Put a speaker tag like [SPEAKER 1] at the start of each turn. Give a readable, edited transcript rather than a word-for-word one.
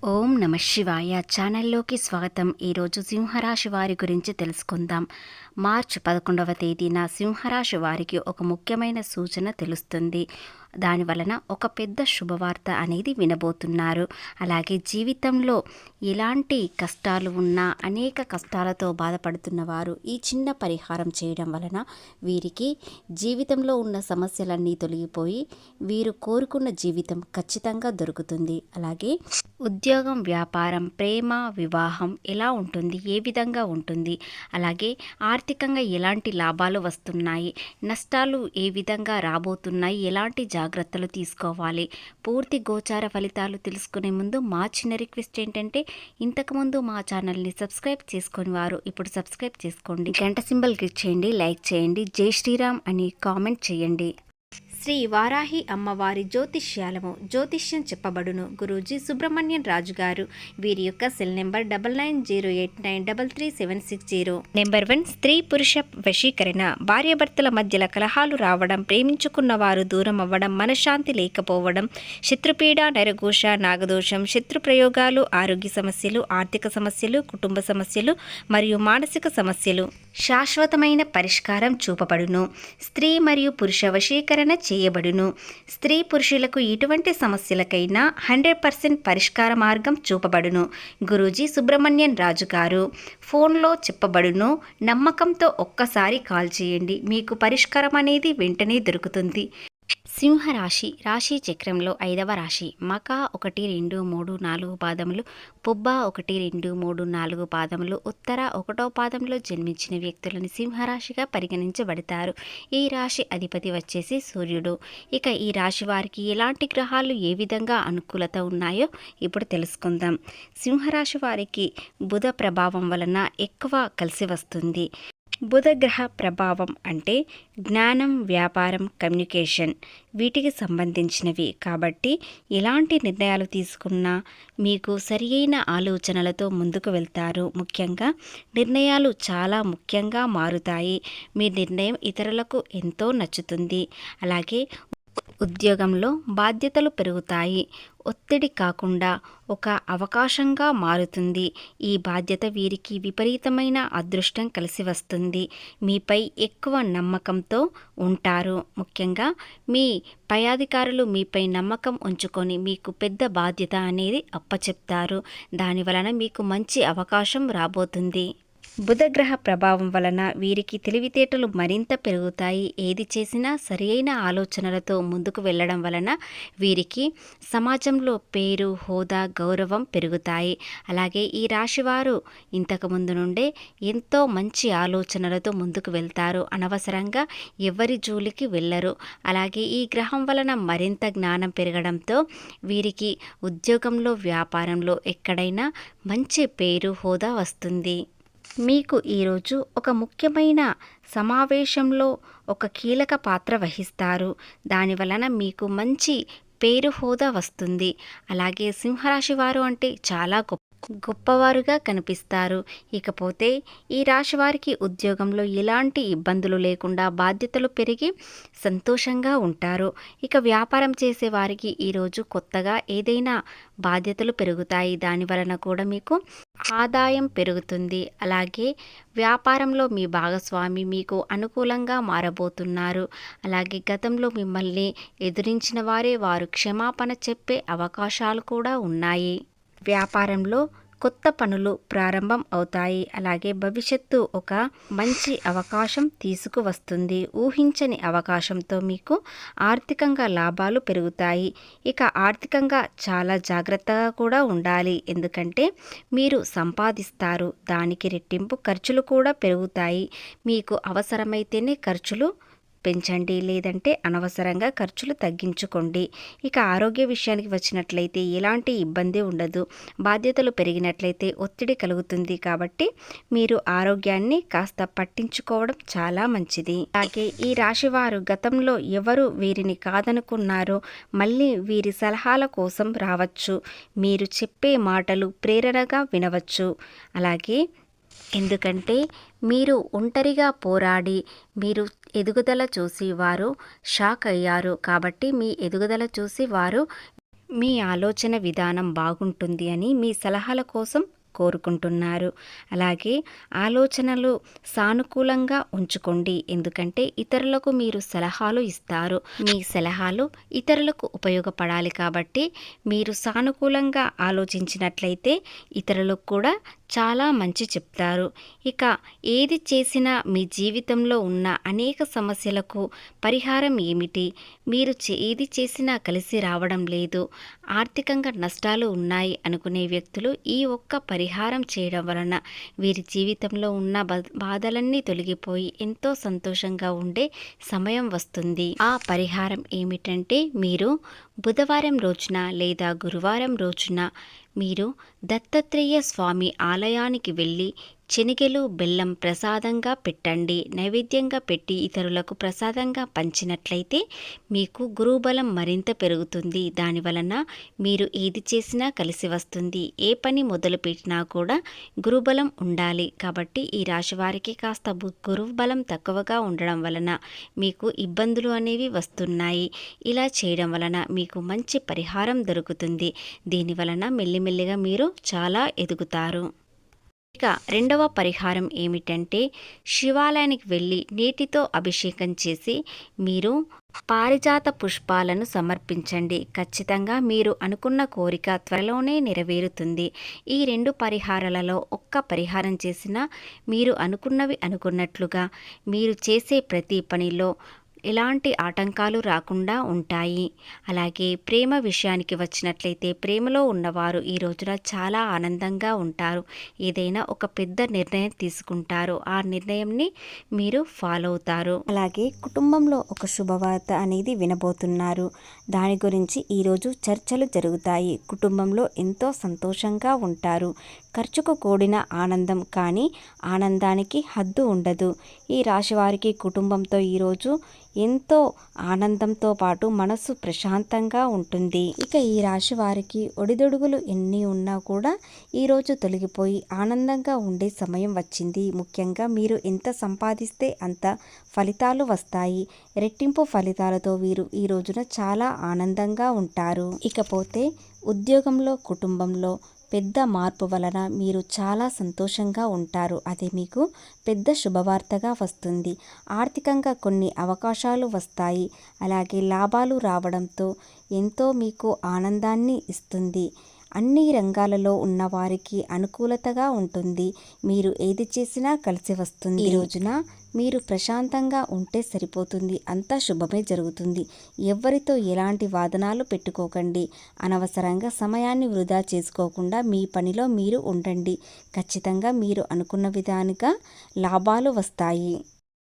[SPEAKER 1] ఓం నమ శివాయ ఛానల్లోకి స్వాగతం. ఈరోజు సింహరాశి వారి గురించి తెలుసుకుందాం. మార్చి 11వ తేదీన సింహరాశి వారికి ఒక ముఖ్యమైన సూచన తెలుస్తుంది. దాని వలన ఒక పెద్ద శుభవార్త అనేది వినబోతున్నారు. అలాగే జీవితంలో ఎలాంటి కష్టాలు ఉన్నా, అనేక కష్టాలతో బాధపడుతున్న వారు ఈ చిన్న పరిహారం చేయడం వలన వీరికి జీవితంలో ఉన్న సమస్యలన్నీ తొలగిపోయి వీరు కోరుకున్న జీవితం ఖచ్చితంగా దొరుకుతుంది. అలాగే ఉద్యోగం, వ్యాపారం, ప్రేమ, వివాహం ఎలా ఉంటుంది, ఏ విధంగా ఉంటుంది, అలాగే ఆర్థికంగా ఎలాంటి లాభాలు వస్తున్నాయి, నష్టాలు ఏ విధంగా రాబోతున్నాయి, ఎలాంటి జాగ్రత్తలు తీసుకోవాలి, పూర్తి గోచార ఫలితాలు తెలుసుకునే ముందు మా చిన్న రిక్వెస్ట్ ఏంటంటే, ఇంతకుముందు మా ఛానల్ని సబ్స్క్రైబ్ చేసుకొని వారు ఇప్పుడు సబ్స్క్రైబ్ చేసుకోండి, గంట సింబల్ క్లిక్ చేయండి, లైక్ చేయండి, జై శ్రీరామ్ అని కామెంట్ చేయండి. శ్రీ వారాహి అమ్మవారి జ్యోతిష్యం చెప్పబడును. గురూజీ సుబ్రహ్మణ్యం రాజు గారు. వీరి యొక్క సెల్ నెంబర్ 9908933760. నెంబర్ 1, స్త్రీ పురుష వశీకరణ. భార్యాభర్తల మధ్యల కలహాలు రావడం, ప్రేమించుకున్న వారు దూరం అవ్వడం, మనశ్శాంతి లేకపోవడం, శత్రుపీడ, నరఘోష, నాగదోషం, శత్రు ప్రయోగాలు, ఆరోగ్య సమస్యలు, ఆర్థిక సమస్యలు, కుటుంబ సమస్యలు మరియు మానసిక సమస్యలు శాశ్వతమైన పరిష్కారం చూపబడును. స్త్రీ మరియు పురుష వశీకరణ చేయబడును. స్త్రీ పురుషులకు ఎటువంటి సమస్యలకైనా 100% పరిష్కార మార్గం చూపబడును. గురూజీ సుబ్రహ్మణ్యం రాజు గారు. ఫోన్లో చెప్పబడును. నమ్మకంతో ఒక్కసారి కాల్ చేయండి, మీకు పరిష్కారం అనేది వెంటనే దొరుకుతుంది. సింహరాశి రాశి చక్రంలో 5వ రాశి. మక 1, 2, 3, 4 పాదములు, పుబ్బ 1, 2, 3, 4 పాదములు, ఉత్తర 1వ పాదంలో జన్మించిన వ్యక్తులను సింహరాశిగా పరిగణించబడతారు. ఈ రాశి అధిపతి వచ్చేసి సూర్యుడు. ఇక ఈ రాశి వారికి ఎలాంటి గ్రహాలు ఏ విధంగా అనుకూలత ఉన్నాయో ఇప్పుడు తెలుసుకుందాం. సింహరాశి వారికి బుధ ప్రభావం వలన ఎక్కువ కలిసి వస్తుంది. బుధ గ్రహ ప్రభావం అంటే జ్ఞానం, వ్యాపారం, కమ్యూనికేషన్ వీటికి సంబంధించినవి. కాబట్టి ఎలాంటి నిర్ణయాలు తీసుకున్నా మీకు సరియైన ఆలోచనలతో ముందుకు వెళ్తారు. ముఖ్యంగా నిర్ణయాలు చాలా ముఖ్యంగా మారుతాయి. మీ నిర్ణయం ఇతరులకు ఎంతో నచ్చుతుంది. అలాగే ఉద్యోగంలో బాధ్యతలు పెరుగుతాయి. ఒత్తిడి కాకుండా ఒక అవకాశంగా మారుతుంది. ఈ బాధ్యత వీరికి విపరీతమైన అదృష్టం కలిసి వస్తుంది. మీపై ఎక్కువ నమ్మకంతో ఉంటారు. ముఖ్యంగా మీ పై అధికారులు మీపై నమ్మకం ఉంచుకొని మీకు పెద్ద బాధ్యత అనేది అప్పచెప్తారు. దాని వలన మీకు మంచి అవకాశం రాబోతుంది. బుధగ్రహ ప్రభావం వలన వీరికి తెలివితేటలు మరింత పెరుగుతాయి. ఏది చేసినా సరియైన ఆలోచనలతో ముందుకు వెళ్ళడం వలన వీరికి సమాజంలో పేరు, హోదా, గౌరవం పెరుగుతాయి. అలాగే ఈ రాశివారు ఇంతకుముందు నుండే ఎంతో మంచి ఆలోచనలతో ముందుకు వెళ్తారు. అనవసరంగా ఎవరి జోలికి వెళ్ళరు. అలాగే ఈ గ్రహం వలన మరింత జ్ఞానం పెరగడంతో వీరికి ఉద్యోగంలో, వ్యాపారంలో ఎక్కడైనా మంచి పేరు, హోదా వస్తుంది. మీకు ఈరోజు ఒక ముఖ్యమైన సమావేశంలో ఒక కీలక పాత్ర వహిస్తారు. దాని వలన మీకు మంచి పేరు, హోదా వస్తుంది. అలాగే సింహరాశి వారు అంటే చాలా గొప్పవారుగా కనిపిస్తారు. ఇకపోతే ఈ రాశి వారికి ఉద్యోగంలో ఎలాంటి ఇబ్బందులు లేకుండా బాధ్యతలు పెరిగి సంతోషంగా ఉంటారు. ఇక వ్యాపారం చేసే వారికి ఈరోజు కొత్తగా ఏదైనా బాధ్యతలు పెరుగుతాయి. దాని వలన కూడా మీకు ఆదాయం పెరుగుతుంది. అలాగే వ్యాపారంలో మీ భాగస్వామి మీకు అనుకూలంగా మారబోతున్నారు. అలాగే గతంలో మిమ్మల్ని ఎదిరించిన వారు క్షమాపణ చెప్పే అవకాశాలు కూడా ఉన్నాయి. వ్యాపారంలో కొత్త పనులు ప్రారంభం అవుతాయి. అలాగే భవిష్యత్తు ఒక మంచి అవకాశం తీసుకువస్తుంది. ఊహించని అవకాశంతో మీకు ఆర్థికంగా లాభాలు పెరుగుతాయి. ఇక ఆర్థికంగా చాలా జాగ్రత్తగా కూడా ఉండాలి. ఎందుకంటే మీరు సంపాదిస్తారు, దానికి రెట్టింపు ఖర్చులు కూడా పెరుగుతాయి. మీకు అవసరమైతేనే ఖర్చులు పెంచండి, లేదంటే అనవసరంగా ఖర్చులు తగ్గించుకోండి. ఇక ఆరోగ్య విషయానికి వచ్చినట్లయితే ఎలాంటి ఇబ్బంది ఉండదు. బాధ్యతలు పెరిగినట్లయితే ఒత్తిడి కలుగుతుంది. కాబట్టి మీరు ఆరోగ్యాన్ని కాస్త పట్టించుకోవడం చాలా మంచిది. అలాగే ఈ రాశివారు గతంలో ఎవరు వీరిని కాదనుకున్నారో మళ్ళీ వీరి సలహాల కోసం రావచ్చు. మీరు చెప్పే మాటలు ప్రేరణగా వినవచ్చు. అలాగే ఎందుకంటే మీరు ఒంటరిగా పోరాడి మీరు ఎదుగుదల చూసి వారు షాక్ అయ్యారు. కాబట్టి మీ ఎదుగుదల చూసి వారు మీ ఆలోచన విధానం బాగుంటుంది అని మీ సలహాల కోసం కోరుకుంటున్నారు. అలాగే ఆలోచనలు సానుకూలంగా ఉంచుకోండి. ఎందుకంటే ఇతరులకు మీరు సలహాలు ఇస్తారు. మీ సలహాలు ఇతరులకు ఉపయోగపడాలి కాబట్టి మీరు సానుకూలంగా ఆలోచించినట్లయితే ఇతరులకు కూడా చాలా మంచి చెప్తారు. ఇక ఏది చేసినా మీ జీవితంలో ఉన్న అనేక సమస్యలకు పరిహారం ఏమిటి? మీరు ఏది చేసినా కలిసి రావడం లేదు, ఆర్థికంగా నష్టాలు ఉన్నాయి అనుకునే వ్యక్తులు ఈ ఒక్క పరిహారం చేయడం వలన వీరి జీవితంలో ఉన్న బాధలన్నీ తొలగిపోయి ఎంతో సంతోషంగా ఉండే సమయం వస్తుంది. ఆ పరిహారం ఏమిటంటే మీరు బుధవారం రోజున లేదా గురువారం రోజున మీరు దత్తాత్రేయ స్వామి ఆలయానికి వెళ్ళి శనగలు బెల్లం ప్రసాదంగా పెట్టండి. నైవేద్యంగా పెట్టి ఇతరులకు ప్రసాదంగా పంచినట్లయితే మీకు గురుబలం మరింత పెరుగుతుంది. దానివలన మీరు ఏది చేసినా కలిసి వస్తుంది. ఏ పని మొదలుపెట్టినా కూడా గురుబలం ఉండాలి. కాబట్టి ఈ రాశి వారికి కాస్త గురుబలం తక్కువగా ఉండడం వలన మీకు ఇబ్బందులు అనేవి వస్తున్నాయి. ఇలా చేయడం వలన మీకు మంచి పరిహారం దొరుకుతుంది. దీనివలన మెల్లిమెల్లిగా మీరు చాలా ఎదుగుతారు. ఇక రెండవ పరిహారం ఏమిటంటే శివాలయానికి వెళ్ళి నీటితో అభిషేకం చేసి మీరు పారిజాత పుష్పాలను సమర్పించండి. ఖచ్చితంగా మీరు అనుకున్న కోరిక త్వరలోనే నెరవేరుతుంది. ఈ 2 పరిహారాలలో ఒక్క పరిహారం చేసినా మీరు అనుకున్నవి అనుకున్నట్లుగా మీరు చేసే ప్రతి పనిలో ఎలాంటి ఆటంకాలు రాకుండా ఉంటాయి. అలాగే ప్రేమ విషయానికి వచ్చినట్లయితే ప్రేమలో ఉన్నవారు ఈ రోజున చాలా ఆనందంగా ఉంటారు. ఏదైనా ఒక పెద్ద నిర్ణయం తీసుకుంటారు. ఆ నిర్ణయంని మీరు ఫాలో అవుతారు. అలాగే కుటుంబంలో ఒక శుభవార్త అనేది వినబోతున్నారు. దాని గురించి ఈరోజు చర్చలు జరుగుతాయి. కుటుంబంలో ఎంతో సంతోషంగా ఉంటారు. ఖర్చుకు కూడిన ఆనందం, కానీ ఆనందానికి హద్దు ఉండదు. ఈ రాశి వారికి కుటుంబంతో ఈరోజు ఎంతో ఆనందంతో పాటు మనసు ప్రశాంతంగా ఉంటుంది. ఇక ఈ రాశి వారికి ఒడిదొడుగులు ఎన్ని ఉన్నా కూడా ఈరోజు తొలగిపోయి ఆనందంగా ఉండే సమయం వచ్చింది. ముఖ్యంగా మీరు ఎంత సంపాదిస్తే అంత ఫలితాలు వస్తాయి. రెట్టింపు ఫలితాలతో వీరు ఈ రోజున చాలా ఆనందంగా ఉంటారు. ఇకపోతే ఉద్యోగంలో, కుటుంబంలో పెద్ద మార్పు వలన మీరు చాలా సంతోషంగా ఉంటారు. అది మీకు పెద్ద శుభవార్తగా వస్తుంది. ఆర్థికంగా కొన్ని అవకాశాలు వస్తాయి. అలాగే లాభాలు రావడంతో ఎంతో మీకు ఆనందాన్ని ఇస్తుంది. అన్ని రంగాలలో ఉన్న వారికి అనుకూలతగా ఉంటుంది. మీరు ఏది చేసినా కలిసి వస్తుంది. ఈ రోజున మీరు ప్రశాంతంగా ఉంటే సరిపోతుంది. అంతా శుభమే జరుగుతుంది. ఎవ్వరితో ఎలాంటి వాదనాలు పెట్టుకోకండి. అనవసరంగా సమయాన్ని వృధా చేసుకోకుండా మీ పనిలో మీరు ఉండండి. ఖచ్చితంగా మీరు అనుకున్న విధానంగా లాభాలు వస్తాయి.